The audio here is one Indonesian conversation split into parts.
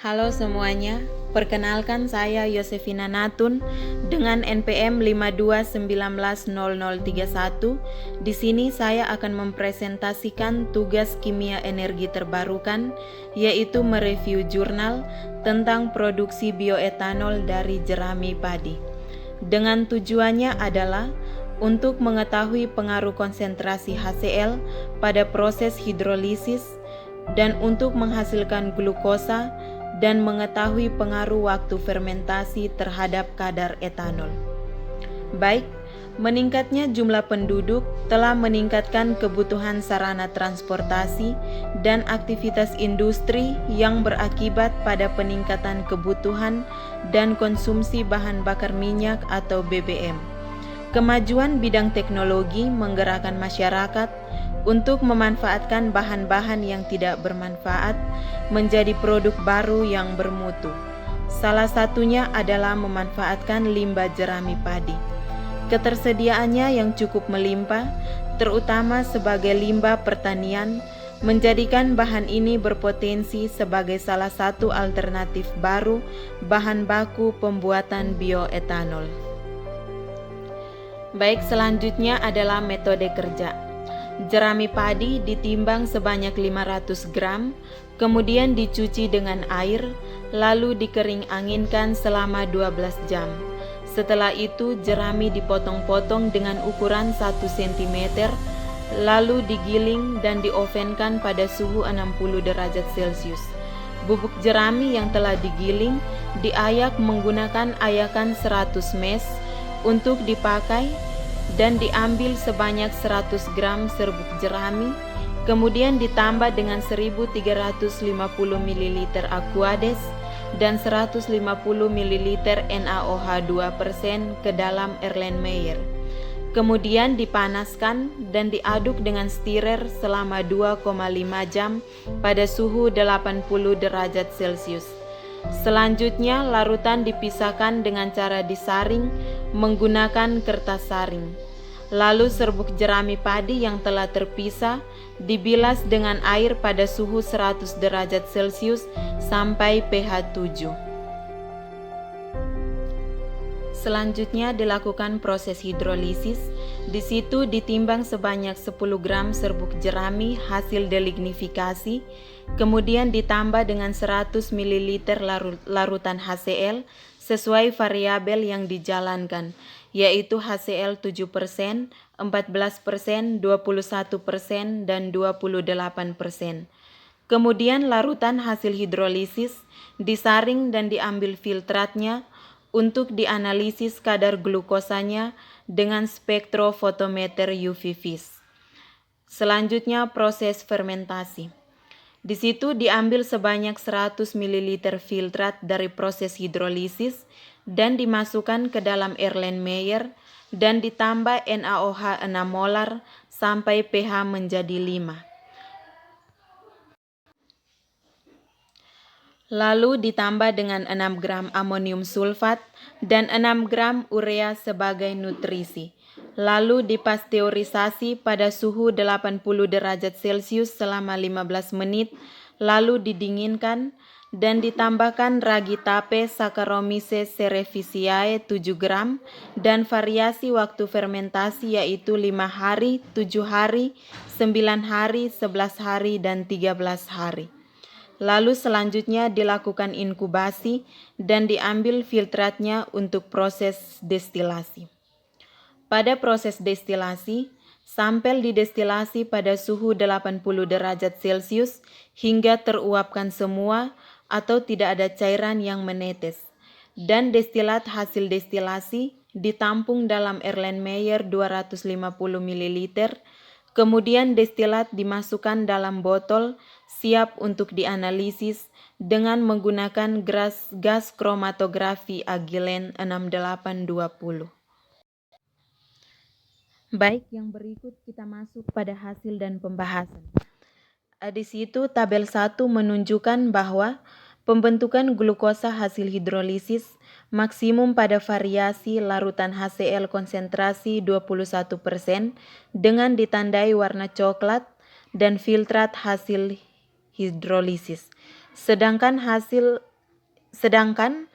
Halo semuanya, perkenalkan saya Yosefina Natun dengan NPM 52190031. Di sini saya akan mempresentasikan tugas kimia energi terbarukan, yaitu mereview jurnal tentang produksi bioetanol dari jerami padi. Dengan tujuannya adalah untuk mengetahui pengaruh konsentrasi HCl pada proses hidrolisis dan untuk menghasilkan glukosa dan mengetahui pengaruh waktu fermentasi terhadap kadar etanol. Baik, meningkatnya jumlah penduduk telah meningkatkan kebutuhan sarana transportasi dan aktivitas industri yang berakibat pada peningkatan kebutuhan dan konsumsi bahan bakar minyak atau BBM. Kemajuan bidang teknologi menggerakkan masyarakat untuk memanfaatkan bahan-bahan yang tidak bermanfaat menjadi produk baru yang bermutu. Salah satunya adalah memanfaatkan limbah jerami padi. Ketersediaannya yang cukup melimpah, terutama sebagai limbah pertanian, menjadikan bahan ini berpotensi sebagai salah satu alternatif baru bahan baku pembuatan bioetanol. Baik, selanjutnya adalah metode kerja. Jerami padi ditimbang sebanyak 500 gram, kemudian dicuci dengan air, lalu dikering anginkan selama 12 jam. Setelah itu jerami dipotong-potong dengan ukuran 1 cm, lalu digiling dan diovenkan pada suhu 60 derajat Celcius. Bubuk jerami yang telah digiling diayak menggunakan ayakan 100 mes untuk dipakai dan diambil sebanyak 100 gram serbuk jerami, kemudian ditambah dengan 1350 ml Aquades dan 150 ml NaOH2% ke dalam Erlenmeyer. Kemudian dipanaskan dan diaduk dengan stirrer selama 2,5 jam pada suhu 80 derajat Celcius. Selanjutnya, larutan dipisahkan dengan cara disaring menggunakan kertas saring. Lalu serbuk jerami padi yang telah terpisah dibilas dengan air pada suhu 100 derajat Celcius sampai pH 7. Selanjutnya dilakukan proses hidrolisis. Di situ ditimbang sebanyak 10 gram serbuk jerami hasil delignifikasi, kemudian ditambah dengan 100 ml larutan HCl sesuai variabel yang dijalankan, yaitu HCl 7%, 14%, 21%, dan 28%. Kemudian larutan hasil hidrolisis disaring dan diambil filtratnya untuk dianalisis kadar glukosanya dengan spektrofotometer UV-Vis. Selanjutnya proses fermentasi. Di situ diambil sebanyak 100 ml filtrat dari proses hidrolisis dan dimasukkan ke dalam Erlenmeyer dan ditambah NaOH 6 molar sampai pH menjadi 5. Lalu ditambah dengan 6 gram amonium sulfat dan 6 gram urea sebagai nutrisi. Lalu dipasteurisasi pada suhu 80 derajat Celcius selama 15 menit, lalu didinginkan dan ditambahkan ragi tape Saccharomyces cerevisiae 7 gram dan variasi waktu fermentasi yaitu 5 hari, 7 hari, 9 hari, 11 hari, dan 13 hari. Lalu selanjutnya dilakukan inkubasi dan diambil filtratnya untuk proses destilasi. Pada proses destilasi, sampel didestilasi pada suhu 80 derajat Celcius hingga teruapkan semua atau tidak ada cairan yang menetes. Dan destilat hasil destilasi ditampung dalam Erlenmeyer 250 ml, kemudian destilat dimasukkan dalam botol siap untuk dianalisis dengan menggunakan gas kromatografi Agilent 6820. Baik, yang berikut kita masuk pada hasil dan pembahasan. Di situ tabel 1 menunjukkan bahwa pembentukan glukosa hasil hidrolisis maksimum pada variasi larutan HCl konsentrasi 21% dengan ditandai warna coklat dan filtrat hasil hidrolisis. Sedangkan hasil Sedangkan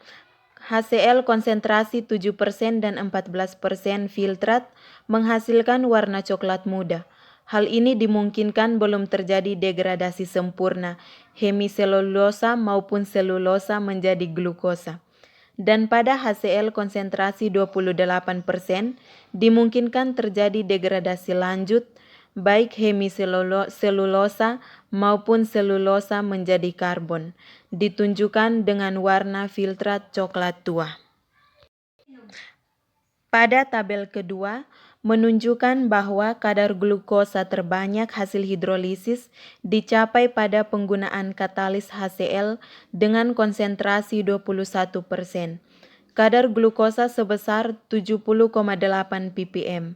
HCl konsentrasi 7% dan 14% filtrat menghasilkan warna coklat muda. Hal ini dimungkinkan belum terjadi degradasi sempurna hemiselulosa maupun selulosa menjadi glukosa. Dan pada HCl konsentrasi 28% dimungkinkan terjadi degradasi lanjut baik hemiselulosa maupun selulosa menjadi karbon, ditunjukkan dengan warna filtrat coklat tua. Pada tabel kedua, menunjukkan bahwa kadar glukosa terbanyak hasil hidrolisis dicapai ppd penggunaan katalis HCl dengan konsentrasi 21%. Kadar glukosa sebesar 70,8 ppm.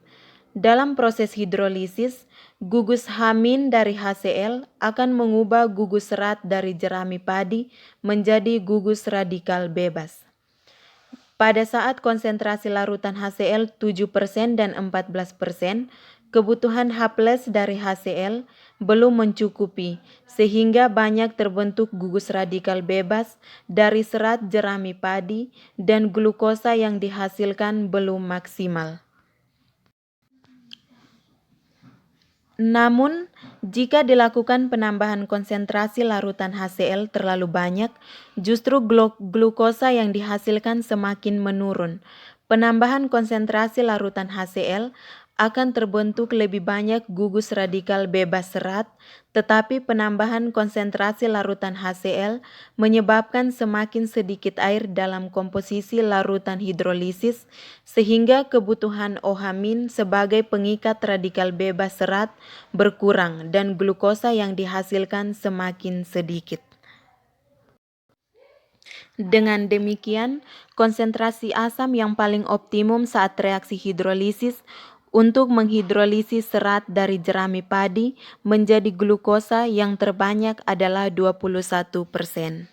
Dalam proses hidrolisis, gugus H- dari HCl akan mengubah gugus serat dari jerami padi menjadi gugus radikal bebas. Pada saat konsentrasi larutan HCl 7% dan 14%, kebutuhan H+ dari HCl belum mencukupi, sehingga banyak terbentuk gugus radikal bebas dari serat jerami padi dan glukosa yang dihasilkan belum maksimal. Namun, jika dilakukan penambahan konsentrasi larutan HCl terlalu banyak, justru glukosa yang dihasilkan semakin menurun. Penambahan konsentrasi larutan HCl akan terbentuk lebih banyak gugus radikal bebas serat, tetapi penambahan konsentrasi larutan HCl menyebabkan semakin sedikit air dalam komposisi larutan hidrolisis, sehingga kebutuhan OH- sebagai pengikat radikal bebas serat berkurang dan glukosa yang dihasilkan semakin sedikit. Dengan demikian, konsentrasi asam yang paling optimum saat reaksi hidrolisis untuk menghidrolisis serat dari jerami padi menjadi glukosa yang terbanyak adalah 21%.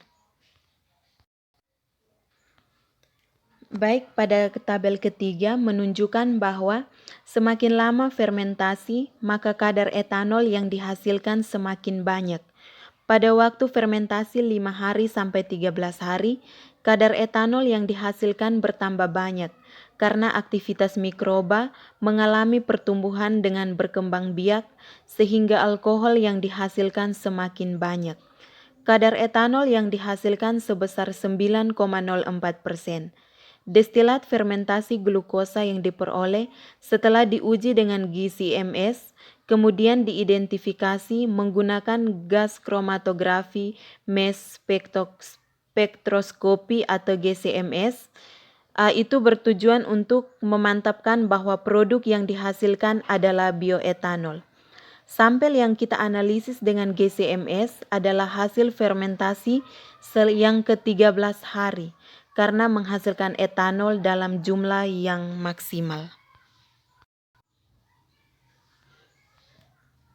Baik, pada tabel ketiga menunjukkan bahwa semakin lama fermentasi, maka kadar etanol yang dihasilkan semakin banyak. Pada waktu fermentasi 5 hari sampai 13 hari, kadar etanol yang dihasilkan bertambah banyak karena aktivitas mikroba mengalami pertumbuhan dengan berkembang biak sehingga alkohol yang dihasilkan semakin banyak. Kadar etanol yang dihasilkan sebesar 9,04%. Destilat fermentasi glukosa yang diperoleh setelah diuji dengan GCMS, kemudian diidentifikasi menggunakan gas kromatografi mass spektroskopi atau GCMS, itu bertujuan untuk memantapkan bahwa produk yang dihasilkan adalah bioetanol. Sampel yang kita analisis dengan GCMS adalah hasil fermentasi yang ke-13 hari karena menghasilkan etanol dalam jumlah yang maksimal.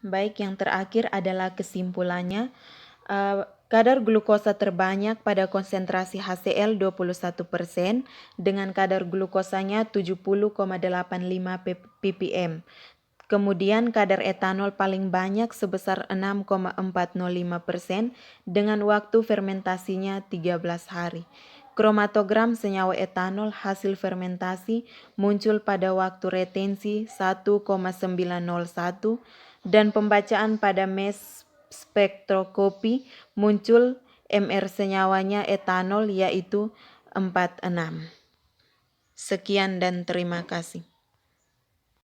Baik, yang terakhir adalah kesimpulannya. Kadar glukosa terbanyak pada konsentrasi HCl 21% dengan kadar glukosanya 70,85 ppm. Kemudian kadar etanol paling banyak sebesar 6,405% dengan waktu fermentasinya 13 hari. Kromatogram senyawa etanol hasil fermentasi muncul pada waktu retensi 1,901 dan pembacaan pada mass spektroskopi muncul MR senyawanya etanol yaitu 46. Sekian dan terima kasih.